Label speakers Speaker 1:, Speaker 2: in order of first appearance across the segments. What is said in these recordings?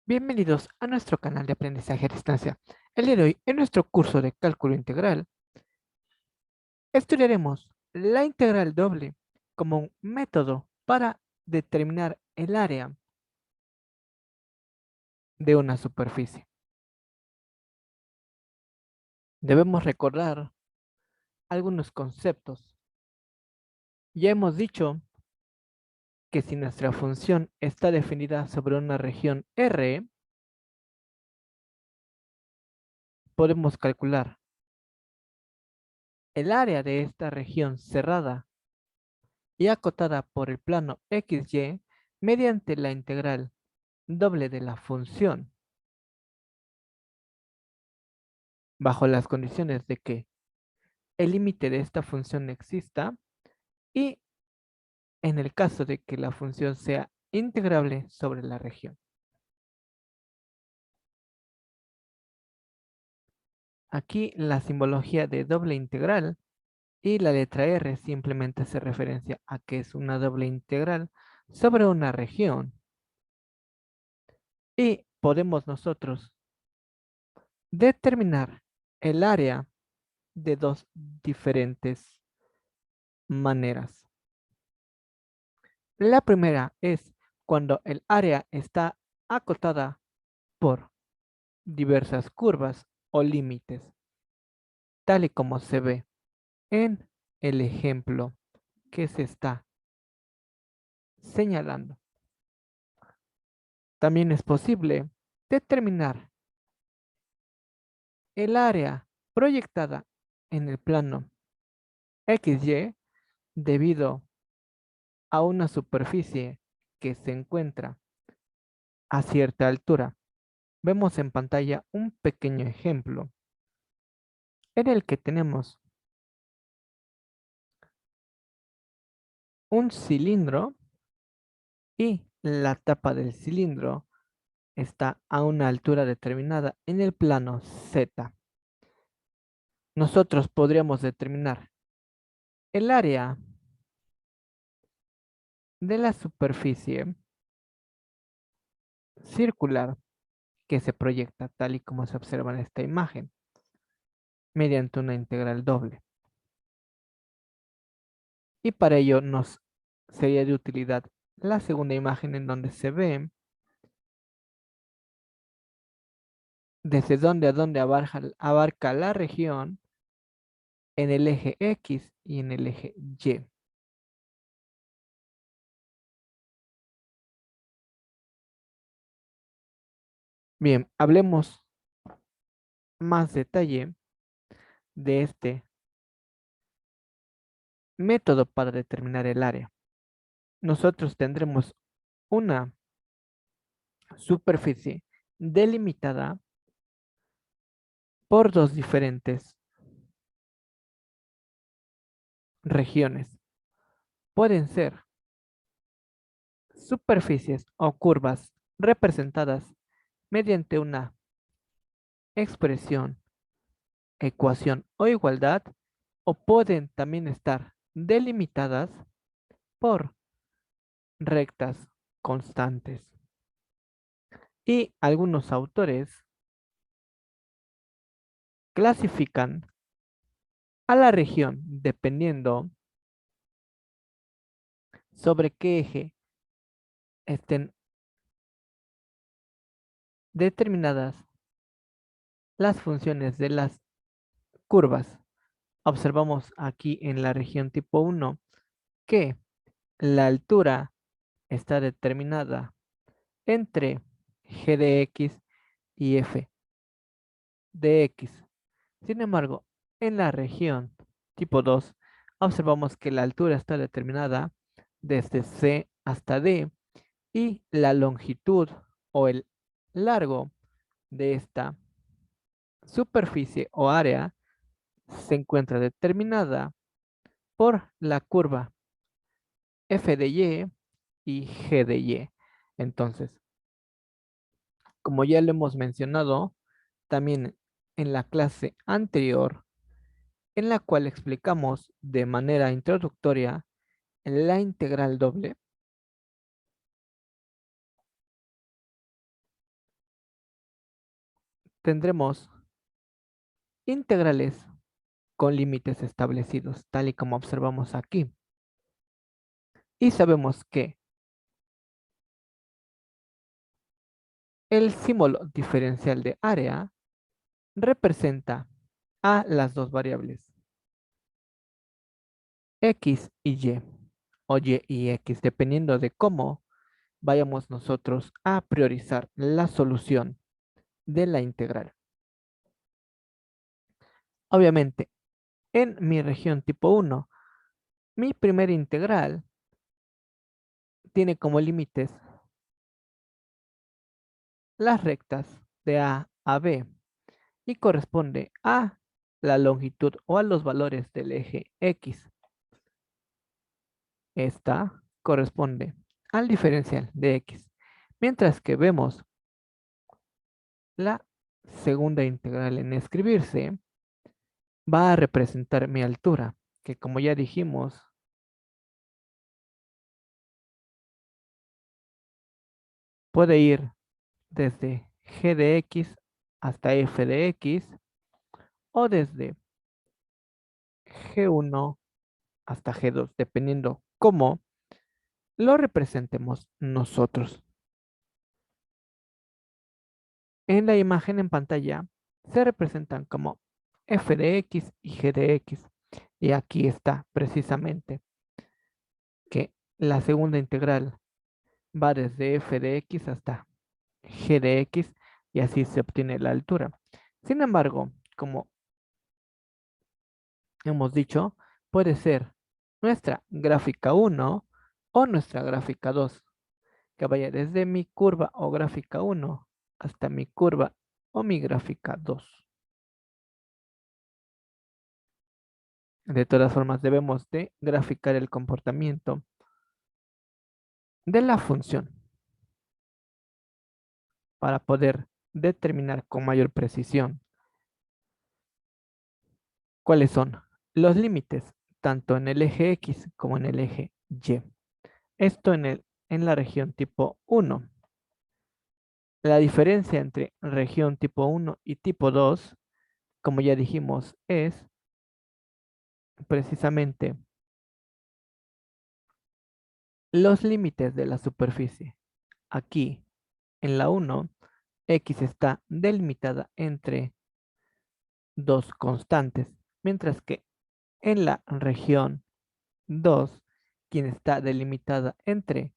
Speaker 1: Bienvenidos a nuestro canal de aprendizaje a distancia. El día de hoy, en nuestro curso de cálculo integral, estudiaremos la integral doble como un método para determinar el área de una superficie. Debemos recordar algunos conceptos. Ya hemos dicho que si nuestra función está definida sobre una región R, podemos calcular el área de esta región cerrada y acotada por el plano XY mediante la integral doble de la función, bajo las condiciones de que el límite de esta función exista y en el caso de que la función sea integrable sobre la región. Aquí la simbología de doble integral y la letra R simplemente hace referencia a que es una doble integral sobre una región. Y podemos nosotros determinar el área de dos diferentes maneras. La primera es cuando el área está acotada por diversas curvas o límites, tal y como se ve en el ejemplo que se está señalando. También es posible determinar el área proyectada en el plano XY debido a una superficie que se encuentra a cierta altura. Vemos en pantalla un pequeño ejemplo en el que tenemos un cilindro y la tapa del cilindro está a una altura determinada en el plano Z. Nosotros podríamos determinar el área de la superficie circular que se proyecta tal y como se observa en esta imagen mediante una integral doble. Y para ello nos sería de utilidad la segunda imagen en donde se ve desde dónde a dónde abarca la región en el eje X y en el eje Y. Bien, hablemos más detalle de este método para determinar el área. Nosotros tendremos una superficie delimitada por dos diferentes regiones. Pueden ser superficies o curvas representadas mediante una expresión, ecuación o igualdad, o pueden también estar delimitadas por rectas constantes. Y algunos autores clasifican a la región dependiendo sobre qué eje estén determinadas las funciones de las curvas. Observamos aquí en la región tipo 1 que la altura está determinada entre g de x y f de x. Sin embargo, en la región tipo 2 observamos que la altura está determinada desde c hasta d y la longitud o el largo de esta superficie o área se encuentra determinada por la curva f de y g de y. Entonces, como ya lo hemos mencionado, también en la clase anterior, en la cual explicamos de manera introductoria la integral doble, tendremos integrales con límites establecidos, tal y como observamos aquí. Y sabemos que el símbolo diferencial de área representa a las dos variables x y y, o y y x, dependiendo de cómo vayamos nosotros a priorizar la solución de la integral. Obviamente, en mi región tipo 1, mi primera integral tiene como límites las rectas de A a B y corresponde a la longitud o a los valores del eje X. Esta corresponde al diferencial de X. Mientras que vemos la segunda integral en escribirse, va a representar mi altura, que como ya dijimos, puede ir desde g de x hasta f de x o desde g1 hasta g2, dependiendo cómo lo representemos nosotros. En la imagen en pantalla se representan como f de x y g de x. Y aquí está precisamente que la segunda integral va desde f de x hasta g de x y así se obtiene la altura. Sin embargo, como hemos dicho, puede ser nuestra gráfica 1 o nuestra gráfica 2, que vaya desde mi curva o gráfica 1 hasta mi curva o mi gráfica 2. De todas formas, debemos de graficar el comportamiento de la función para poder determinar con mayor precisión cuáles son los límites, tanto en el eje X como en el eje Y. Esto en la región tipo 1. La diferencia entre región tipo 1 y tipo 2, como ya dijimos, es precisamente los límites de la superficie. Aquí, en la 1, X está delimitada entre dos constantes, mientras que en la región 2, quien está delimitada entre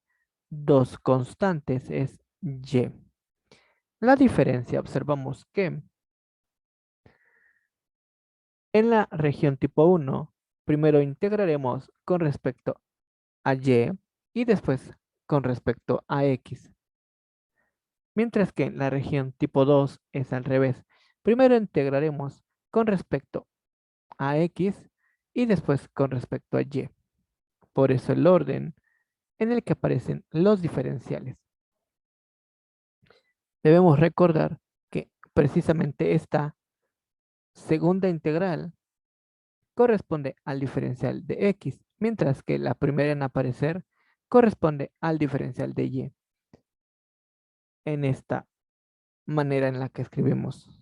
Speaker 1: dos constantes es Y. La diferencia, observamos que en la región tipo 1, primero integraremos con respecto a Y y después con respecto a X. Mientras que en la región tipo 2 es al revés. Primero integraremos con respecto a X y después con respecto a Y. Por eso el orden en el que aparecen los diferenciales. Debemos recordar que precisamente esta segunda integral corresponde al diferencial de X, mientras que la primera en aparecer corresponde al diferencial de Y. En esta manera en la que escribimos.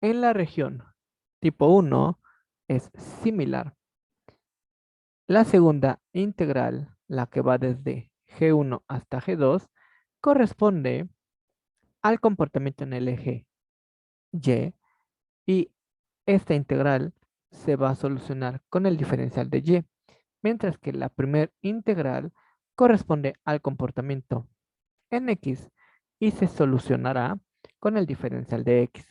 Speaker 1: En la región tipo 1 es similar. La segunda integral, la que va desde G1 hasta G2, corresponde al comportamiento en el eje Y y esta integral se va a solucionar con el diferencial de Y, mientras que la primera integral corresponde al comportamiento en X y se solucionará con el diferencial de X.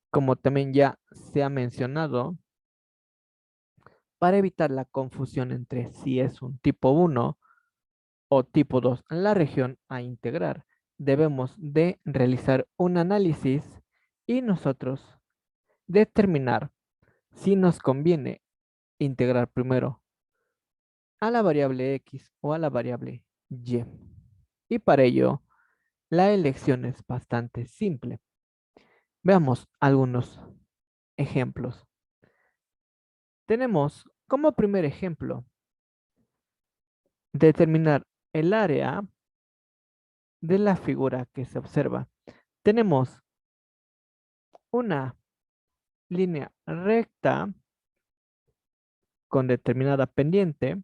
Speaker 1: Como también ya se ha mencionado, para evitar la confusión entre si es un tipo 1 o tipo 2 en la región a integrar, debemos de realizar un análisis y nosotros determinar si nos conviene integrar primero a la variable x o a la variable y. Y para ello, la elección es bastante simple. Veamos algunos ejemplos. Tenemos como primer ejemplo determinar el área de la figura que se observa. Tenemos una línea recta con determinada pendiente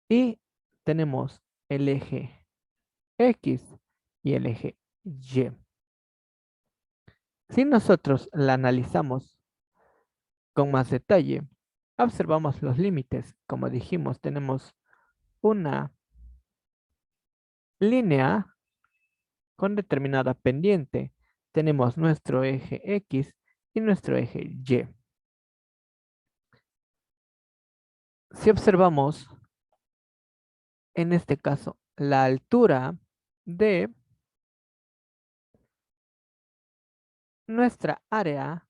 Speaker 1: y tenemos el eje X y el eje Y. Si nosotros la analizamos con más detalle, observamos los límites. Como dijimos, tenemos una línea con determinada pendiente. Tenemos nuestro eje X y nuestro eje Y. Si observamos, en este caso, la altura de nuestra área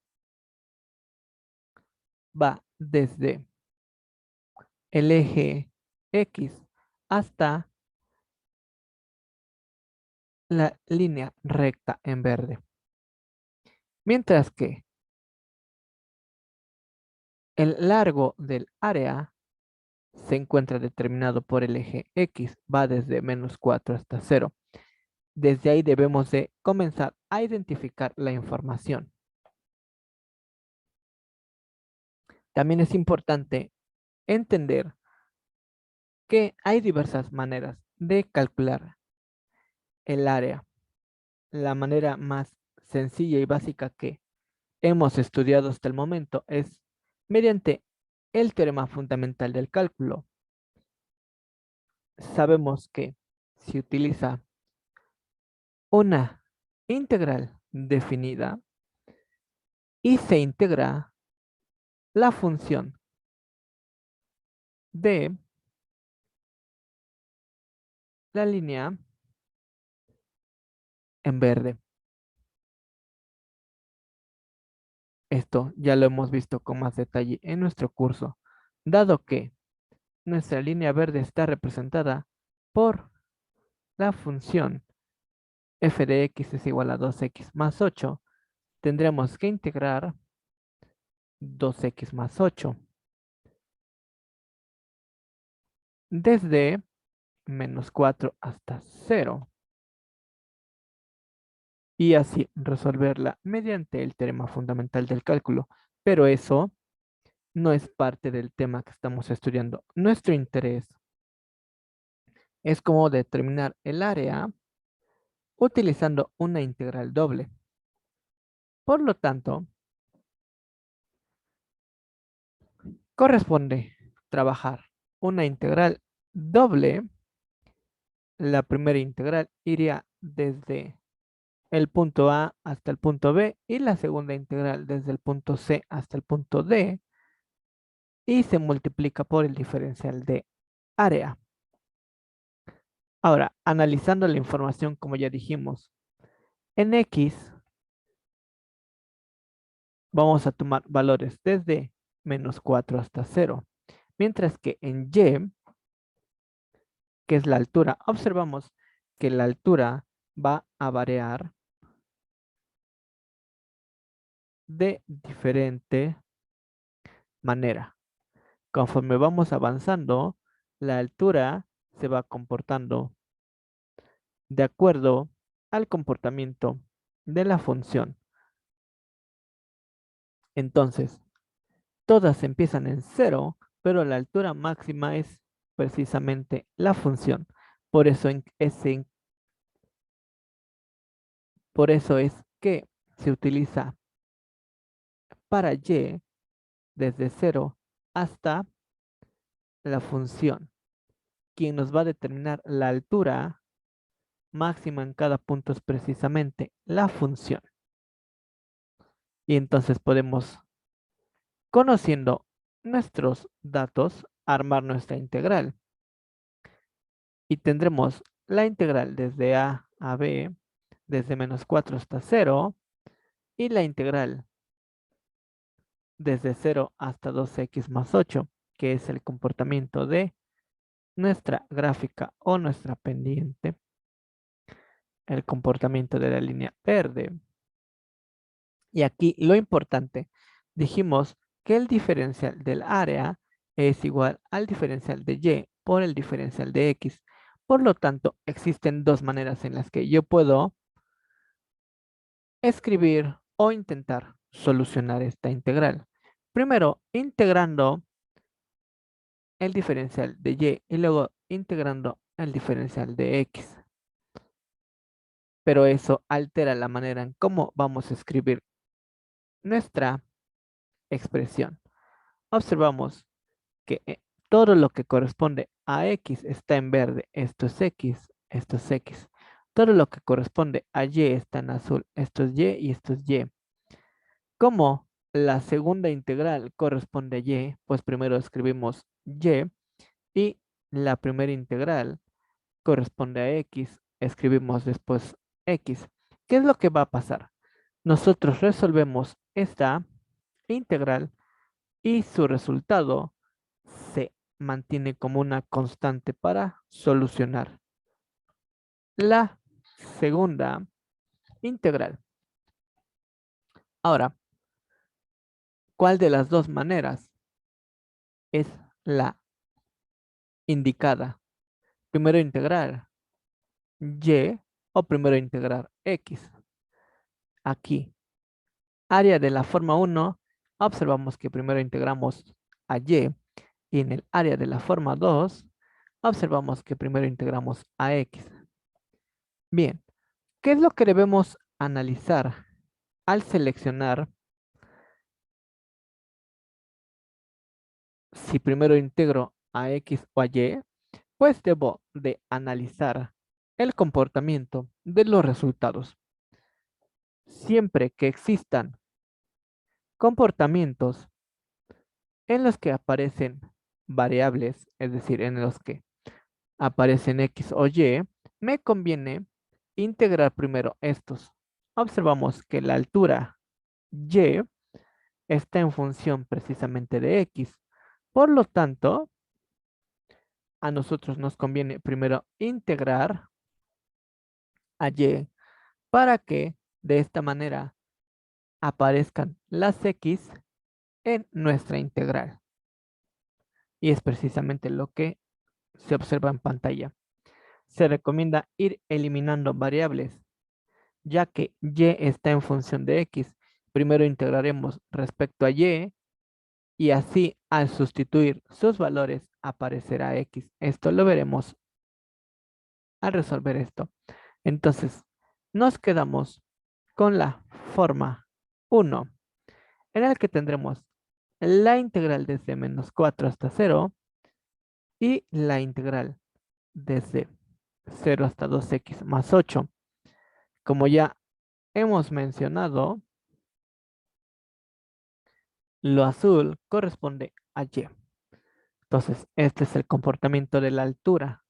Speaker 1: va desde el eje X hasta la línea recta en verde. Mientras que el largo del área se encuentra determinado por el eje X, va desde -4 hasta 0. Desde ahí debemos de comenzar a identificar la información. También es importante entender que hay diversas maneras de calcular el área. La manera más sencilla y básica que hemos estudiado hasta el momento es mediante el teorema fundamental del cálculo. Sabemos que si utiliza una integral definida y se integra la función de la línea en verde. Esto ya lo hemos visto con más detalle en nuestro curso, dado que nuestra línea verde está representada por la función f de x es igual a 2x más 8, tendremos que integrar 2x más 8 desde -4 hasta 0 y así resolverla mediante el teorema fundamental del cálculo. Pero eso no es parte del tema que estamos estudiando. Nuestro interés es cómo determinar el área utilizando una integral doble. Por lo tanto, corresponde trabajar una integral doble. La primera integral iría desde el punto A hasta el punto B y la segunda integral desde el punto C hasta el punto D y se multiplica por el diferencial de área. Ahora, analizando la información como ya dijimos, en X vamos a tomar valores desde -4 hasta 0, mientras que en Y, que es la altura, observamos que la altura va a variar de diferente manera. Conforme vamos avanzando, la altura se va comportando de acuerdo al comportamiento de la función. Entonces, todas empiezan en 0, pero la altura máxima es precisamente la función. Por eso, por eso es que se utiliza para y desde 0 hasta la función, quien nos va a determinar la altura máxima en cada punto es precisamente la función. Y entonces podemos, conociendo nuestros datos, armar nuestra integral. Y tendremos la integral desde a b, desde -4 hasta 0, y la integral desde 0 hasta 2x más 8, que es el comportamiento de nuestra gráfica o nuestra pendiente, el comportamiento de la línea verde. Y aquí lo importante, dijimos que el diferencial del área es igual al diferencial de y por el diferencial de x. Por lo tanto, existen dos maneras en las que yo puedo escribir o intentar solucionar esta integral. Primero, integrando el diferencial de y y luego integrando el diferencial de x. Pero eso altera la manera en cómo vamos a escribir nuestra expresión. Observamos que todo lo que corresponde a x está en verde. Esto es x, esto es x. Todo lo que corresponde a y está en azul. Esto es y esto es y. Como la segunda integral corresponde a y, pues primero escribimos y la primera integral corresponde a x, escribimos después x. ¿Qué es lo que va a pasar? Nosotros resolvemos esta integral y su resultado se mantiene como una constante para solucionar la segunda integral. Ahora, ¿cuál de las dos maneras es la indicada? Primero integrar y o primero integrar x. Aquí, área de la forma 1, observamos que primero integramos a y en el área de la forma 2, observamos que primero integramos a x. Bien, ¿qué es lo que debemos analizar al seleccionar si primero integro a x o a y? Pues debo de analizar el comportamiento de los resultados. Siempre que existan comportamientos en los que aparecen variables, es decir, en los que aparecen x o y, me conviene integrar primero estos. Observamos que la altura y está en función precisamente de x. Por lo tanto, a nosotros nos conviene primero integrar a y para que de esta manera aparezcan las x en nuestra integral. Y es precisamente lo que se observa en pantalla. Se recomienda ir eliminando variables, ya que y está en función de x. Primero integraremos respecto a y así al sustituir sus valores aparecerá x. Esto lo veremos al resolver esto. Entonces, nos quedamos con la forma 1, en el que tendremos la integral desde menos 4 hasta 0 y la integral desde 0 hasta 2x más 8. Como ya hemos mencionado, lo azul corresponde a y. Entonces, este es el comportamiento de la altura.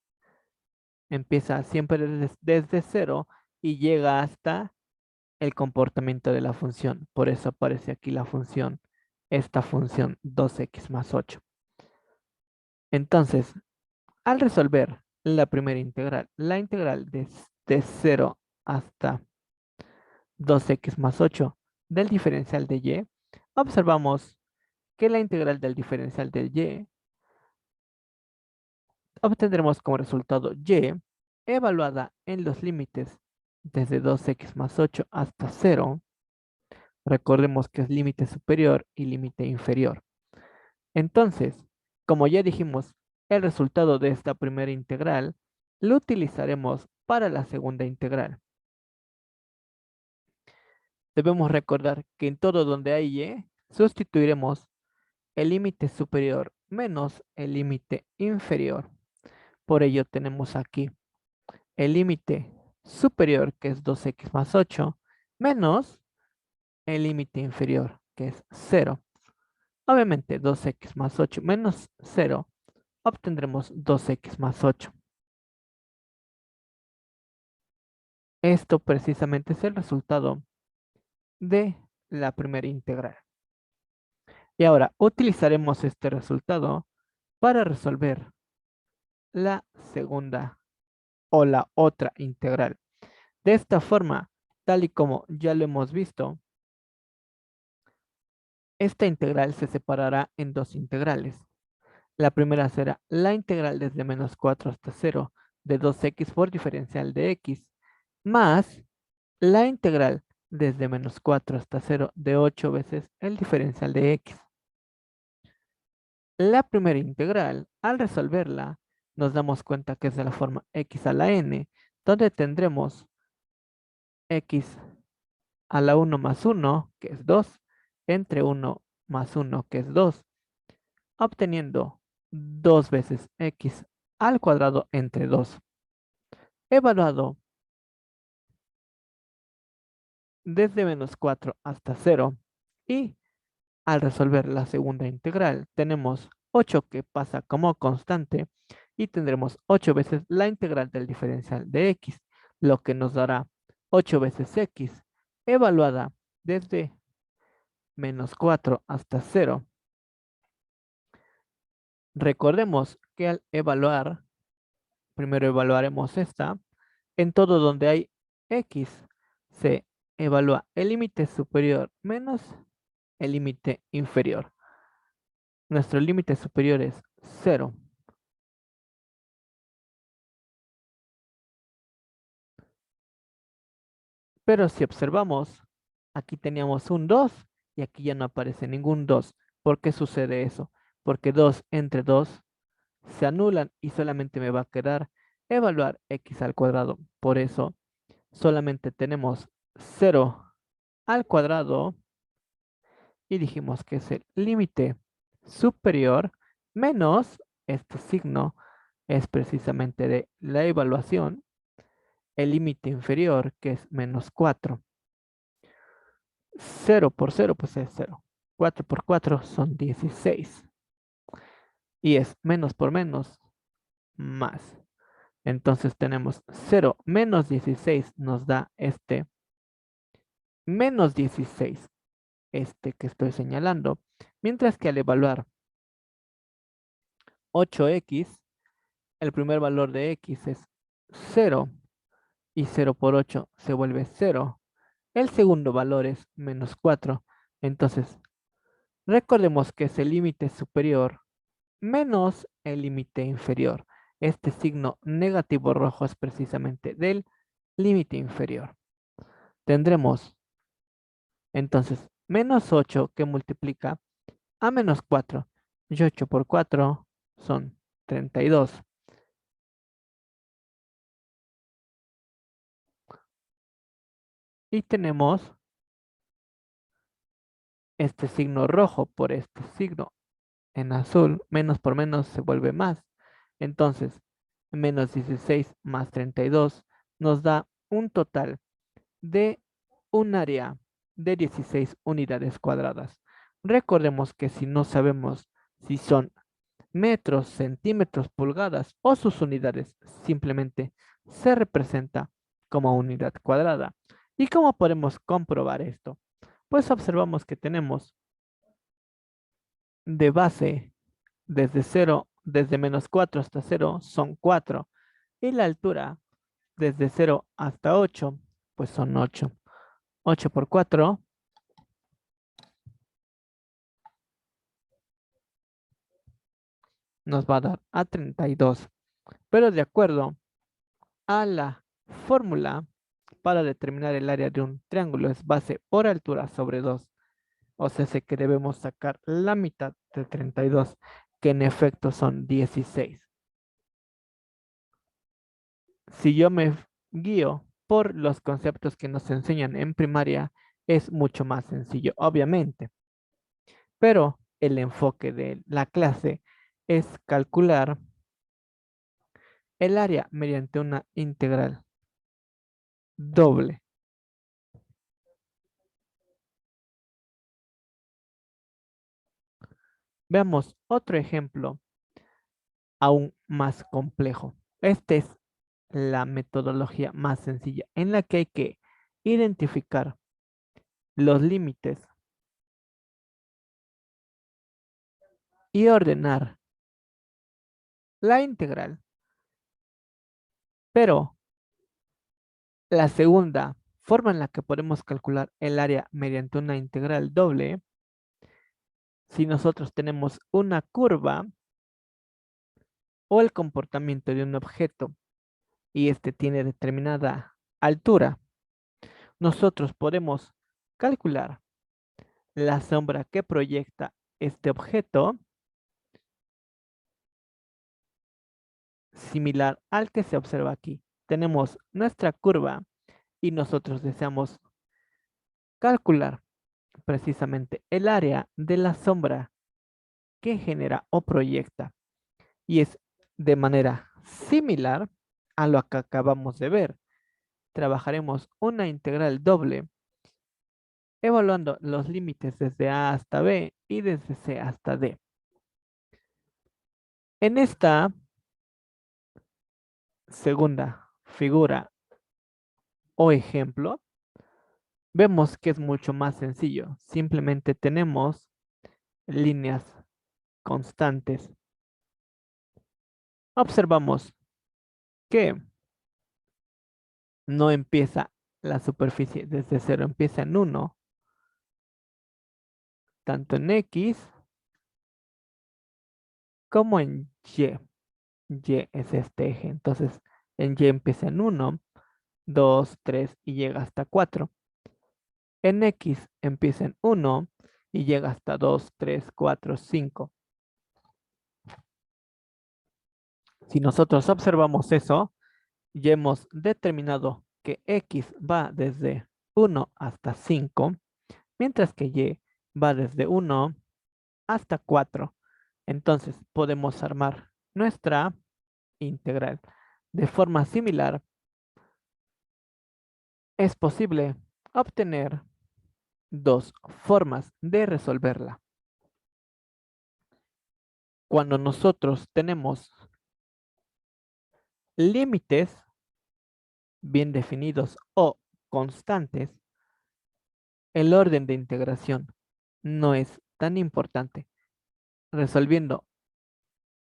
Speaker 1: Empieza siempre desde 0 y llega hasta el comportamiento de la función. Por eso aparece aquí la función, esta función 2x más 8. Entonces, al resolver la primera integral, la integral de 0 hasta 2x más 8 del diferencial de y, observamos que la integral del diferencial del y obtendremos como resultado y evaluada en los límites desde 2x más 8 hasta 0. Recordemos que es límite superior y límite inferior. Entonces, como ya dijimos, el resultado de esta primera integral lo utilizaremos para la segunda integral. Debemos recordar que en todo donde hay y, sustituiremos el límite superior menos el límite inferior. Por ello tenemos aquí el límite superior, que es 2x más 8, menos el límite inferior, que es 0. Obviamente 2x más 8 menos 0, obtendremos 2x más 8. Esto precisamente es el resultado de la primera integral. Y ahora utilizaremos este resultado para resolver la segunda o la otra integral. De esta forma, tal y como ya lo hemos visto, esta integral se separará en dos integrales. La primera será la integral desde menos 4 hasta 0 de 2x por diferencial de x, más la integral desde menos 4 hasta 0 de 8 veces el diferencial de x. La primera integral, al resolverla, nos damos cuenta que es de la forma x a la n, donde tendremos x a la 1 más 1, que es 2, entre 1 más 1, que es 2, obteniendo 2 veces x al cuadrado entre 2. Evaluado desde menos 4 hasta 0 y al resolver la segunda integral tenemos 8 que pasa como constante y tendremos 8 veces la integral del diferencial de x, lo que nos dará 8 veces x evaluada desde menos 4 hasta 0. Recordemos que al evaluar, primero evaluaremos esta, en todo donde hay x se evalúa el límite superior menos el límite inferior. Nuestro límite superior es 0. Pero si observamos, aquí teníamos un 2 y aquí ya no aparece ningún 2. ¿Por qué sucede eso? Porque 2 entre 2 se anulan y solamente me va a quedar evaluar x al cuadrado. Por eso solamente tenemos 0 al cuadrado y dijimos que es el límite superior menos este signo es precisamente de la evaluación, el límite inferior que es menos 4. 0 por 0 pues es 0. 4 por 4 son 16. Y es menos por menos más. Entonces tenemos 0 menos 16 nos da este menos 16, este que estoy señalando. Mientras que al evaluar 8x, el primer valor de x es 0 y 0 por 8 se vuelve 0. El segundo valor es menos 4. Entonces, recordemos que es el límite superior menos el límite inferior. Este signo negativo rojo es precisamente del límite inferior. Tendremos entonces menos 8 que multiplica a menos 4. Y 8 por 4 son 32. Y tenemos este signo rojo por este signo en azul. Menos por menos se vuelve más. Entonces, menos 16 más 32 nos da un total de un área de 16 unidades cuadradas. Recordemos que si no sabemos si son metros, centímetros, pulgadas o sus unidades, simplemente se representa como unidad cuadrada. ¿Y cómo podemos comprobar esto? Pues observamos que tenemos de base desde 0, desde menos 4 hasta 0 son 4 y la altura desde 0 hasta 8 pues son 8. 8 por 4 nos va a dar a 32. Pero de acuerdo a la fórmula para determinar el área de un triángulo es base por altura sobre 2. O sea, sé que debemos sacar la mitad de 32, que en efecto son 16. Si yo me guío por los conceptos que nos enseñan en primaria, es mucho más sencillo, obviamente. Pero el enfoque de la clase es calcular el área mediante una integral doble. Veamos otro ejemplo aún más complejo. Esta es la metodología más sencilla en la que hay que identificar los límites y ordenar la integral. Pero la segunda forma en la que podemos calcular el área mediante una integral doble, si nosotros tenemos una curva o el comportamiento de un objeto y este tiene determinada altura, nosotros podemos calcular la sombra que proyecta este objeto similar al que se observa aquí. Tenemos nuestra curva y nosotros deseamos calcular precisamente el área de la sombra que genera o proyecta. Y es de manera similar a lo que acabamos de ver. Trabajaremos una integral doble evaluando los límites desde A hasta B y desde C hasta D. En esta segunda figura o ejemplo, vemos que es mucho más sencillo. Simplemente tenemos líneas constantes. Observamos que no empieza la superficie desde cero, empieza en 1, tanto en X como en Y. Y es este eje. Entonces, en Y empieza en 1, 2, 3 y llega hasta 4. En X empieza en 1 y llega hasta 2, 3, 4, 5. Si nosotros observamos eso, ya hemos determinado que X va desde 1 hasta 5, mientras que Y va desde 1 hasta 4. Entonces podemos armar nuestra integral. De forma similar, es posible obtener dos formas de resolverla. Cuando nosotros tenemos límites bien definidos o constantes, el orden de integración no es tan importante. Resolviendo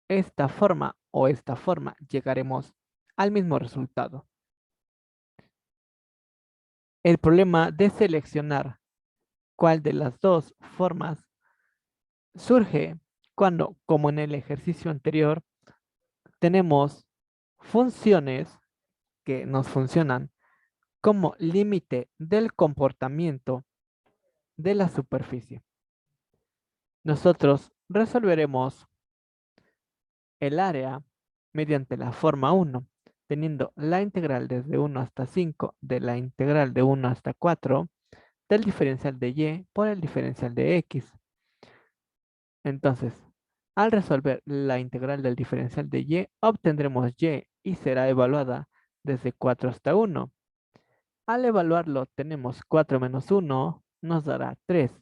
Speaker 1: esta forma, llegaremos al mismo resultado. El problema de seleccionar cuál de las dos formas surge cuando, como en el ejercicio anterior, tenemos funciones que nos funcionan como límite del comportamiento de la superficie. Nosotros resolveremos el área mediante la forma 1, teniendo la integral desde 1 hasta 5 de la integral de 1 hasta 4 del diferencial de y por el diferencial de x. Entonces, al resolver la integral del diferencial de y, obtendremos y será evaluada desde 4 hasta 1. Al evaluarlo, tenemos 4 menos 1, nos dará 3.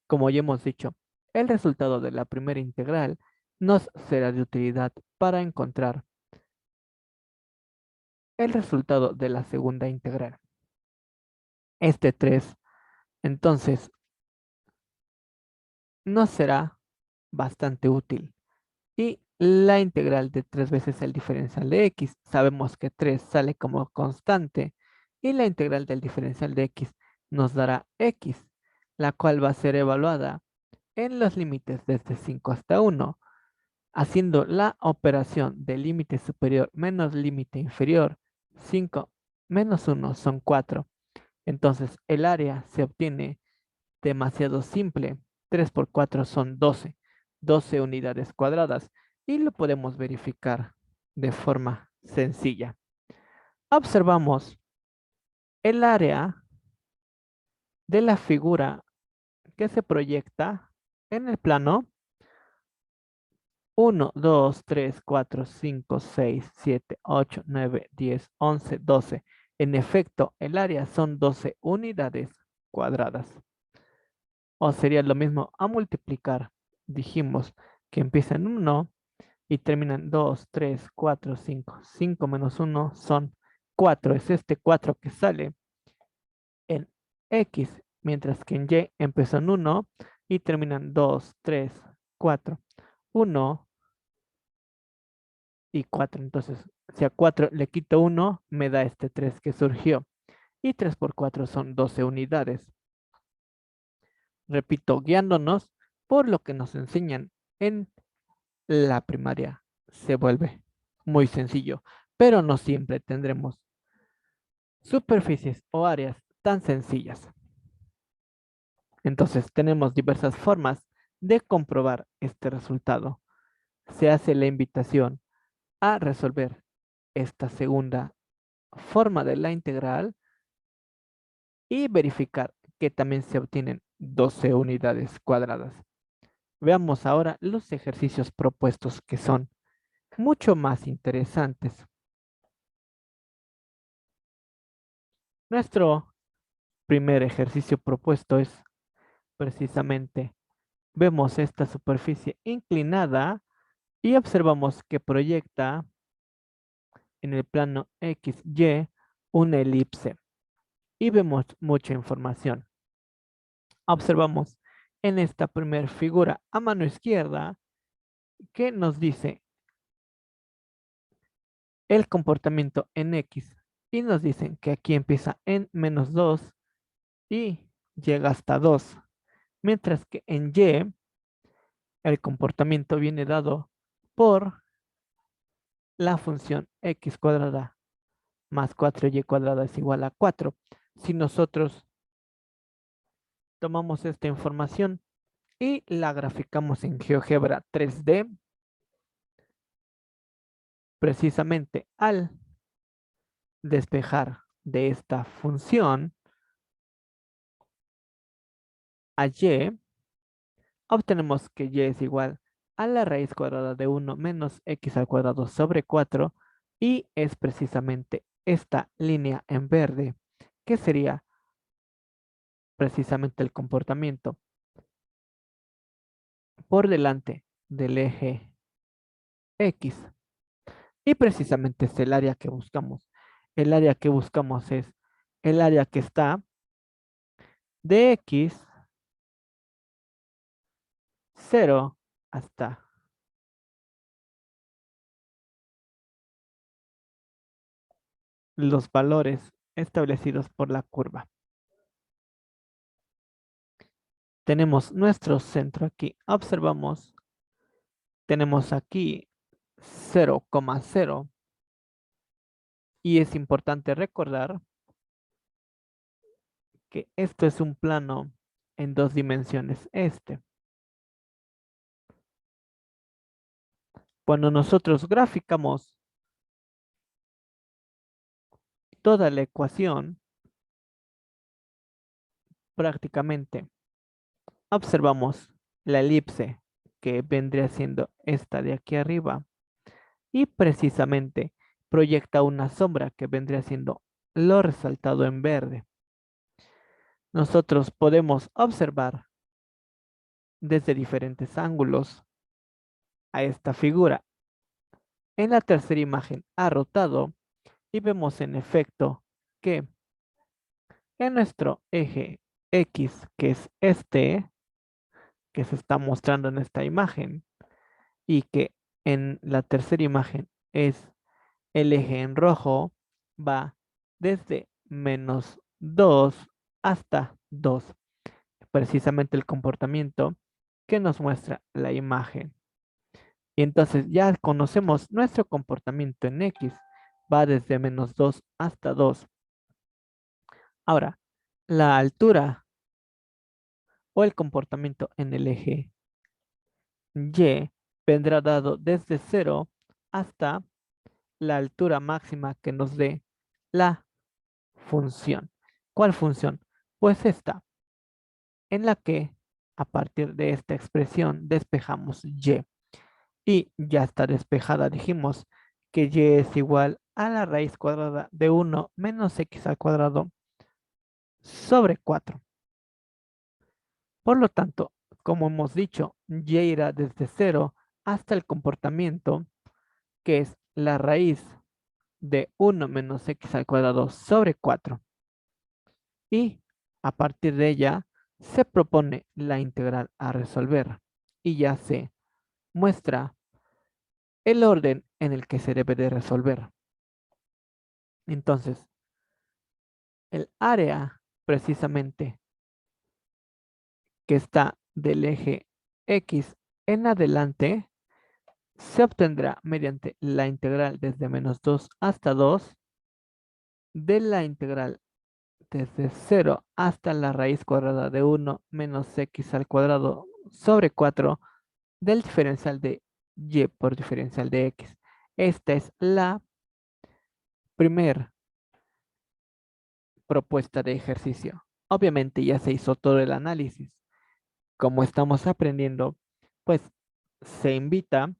Speaker 1: Como ya hemos dicho, el resultado de la primera integral nos será de utilidad para encontrar el resultado de la segunda integral. Este 3, entonces, nos será bastante útil. Y la integral de 3 veces el diferencial de x, sabemos que 3 sale como constante y la integral del diferencial de x nos dará x, la cual va a ser evaluada en los límites desde 5 hasta 1, haciendo la operación de límite superior menos límite inferior. 5 menos 1 son 4. Entonces el área se obtiene demasiado simple. 3 por 4 son 12. 12 unidades cuadradas. Y lo podemos verificar de forma sencilla. Observamos el área de la figura que se proyecta en el plano. 1, 2, 3, 4, 5, 6, 7, 8, 9, 10, 11, 12. En efecto, el área son 12 unidades cuadradas. O sería lo mismo a multiplicar. Dijimos que empieza en 1 y termina en 2, 3, 4, 5. 5 menos 1 son 4. Es este 4 que sale en X, mientras que en Y empezó en 1 y termina en 2, 3, 4. 1 y 4. Entonces, si a 4 le quito 1, me da este 3 que surgió. Y 3 por 4 son 12 unidades. Repito, guiándonos por lo que nos enseñan en la primaria. Se vuelve muy sencillo, pero no siempre tendremos superficies o áreas tan sencillas. Entonces tenemos diversas formas de comprobar este resultado. Se hace la invitación a resolver esta segunda forma de la integral y verificar que también se obtienen 12 unidades cuadradas. Veamos ahora los ejercicios propuestos que son mucho más interesantes. Nuestro primer ejercicio propuesto es precisamente, vemos esta superficie inclinada y observamos que proyecta en el plano XY una elipse y vemos mucha información. Observamos en esta primera figura a mano izquierda que nos dice el comportamiento en X y nos dicen que aquí empieza en -2 y llega hasta 2, mientras que en Y el comportamiento viene dado por la función x cuadrada más 4y cuadrada es igual a 4. Si nosotros tomamos esta información y la graficamos en GeoGebra 3D, precisamente al despejar de esta función a y, obtenemos que y es igual a la raíz cuadrada de 1 menos x al cuadrado sobre 4 y es precisamente esta línea en verde que sería precisamente el comportamiento por delante del eje X. Y precisamente es el área que buscamos. El área que buscamos es el área que está de X 0 hasta los valores establecidos por la curva. Tenemos nuestro centro aquí. Observamos, tenemos aquí 0,0 y es importante recordar que esto es un plano en 2 dimensiones. Cuando nosotros graficamos toda la ecuación, prácticamente observamos la elipse que vendría siendo esta de aquí arriba y precisamente proyecta una sombra que vendría siendo lo resaltado en verde. Nosotros podemos observar desde diferentes ángulos a esta figura. En la tercera imagen ha rotado y vemos en efecto que en nuestro eje X, que es este, que se está mostrando en esta imagen, y que en la tercera imagen es el eje en rojo, va desde -2 hasta 2, precisamente el comportamiento que nos muestra la imagen. Y entonces ya conocemos nuestro comportamiento en X, va desde -2 hasta 2. Ahora, la altura o el comportamiento en el eje Y vendrá dado desde 0 hasta la altura máxima que nos dé la función. ¿Cuál función? Pues esta, en la que a partir de esta expresión despejamos y. Y ya está despejada. Dijimos que y es igual a la raíz cuadrada de 1 menos x al cuadrado sobre 4. Por lo tanto, como hemos dicho, y irá desde 0 hasta el comportamiento, que es la raíz de 1 menos x al cuadrado sobre 4. Y a partir de ella se propone la integral a resolver y ya se muestra el orden en el que se debe de resolver. Entonces, el área precisamente que está del eje X en adelante se obtendrá mediante la integral desde -2 hasta 2 de la integral desde 0 hasta la raíz cuadrada de 1 menos x al cuadrado sobre 4 del diferencial de y por diferencial de x. Esta es la primera propuesta de ejercicio. Obviamente ya se hizo todo el análisis. Como estamos aprendiendo, pues se invita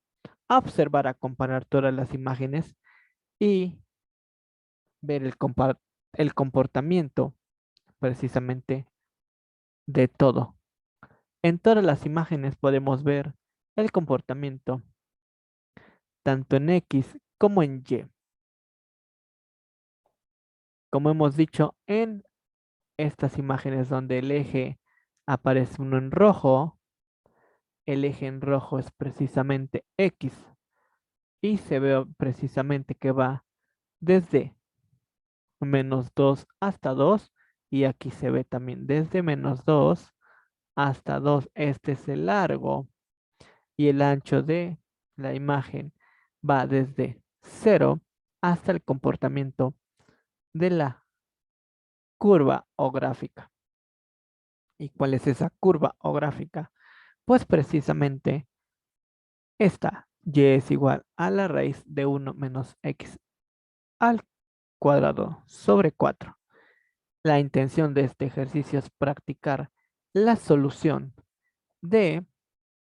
Speaker 1: a observar, a comparar todas las imágenes y ver el comportamiento precisamente de todo. En todas las imágenes podemos ver el comportamiento tanto en X como en Y. Como hemos dicho, en estas imágenes donde el eje aparece uno en rojo, el eje en rojo es precisamente X y se ve precisamente que va desde -2 hasta 2 y aquí se ve también desde -2 hasta 2. Este es el largo y el ancho de la imagen va desde 0 hasta el comportamiento de la curva o gráfica. ¿Y cuál es esa curva o gráfica? Pues precisamente esta y es igual a la raíz de 1 menos x al cuadrado sobre 4. La intención de este ejercicio es practicar la solución de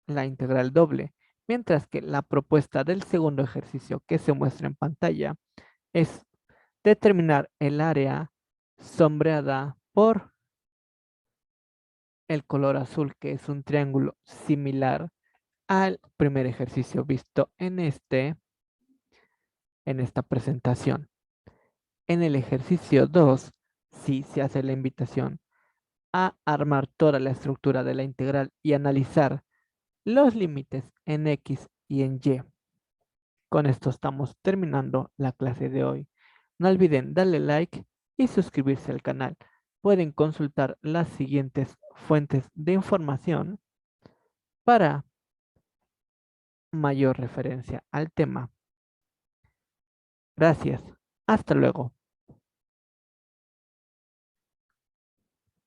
Speaker 1: la integral doble, mientras que la propuesta del segundo ejercicio que se muestra en pantalla es determinar el área sombreada por el color azul, que es un triángulo similar al primer ejercicio visto en esta presentación. En el ejercicio 2, sí se hace la invitación a armar toda la estructura de la integral y analizar los límites en X y en Y. Con esto estamos terminando la clase de hoy. No olviden darle like y suscribirse al canal. Pueden consultar las siguientes fuentes de información para mayor referencia al tema. Gracias. Hasta luego.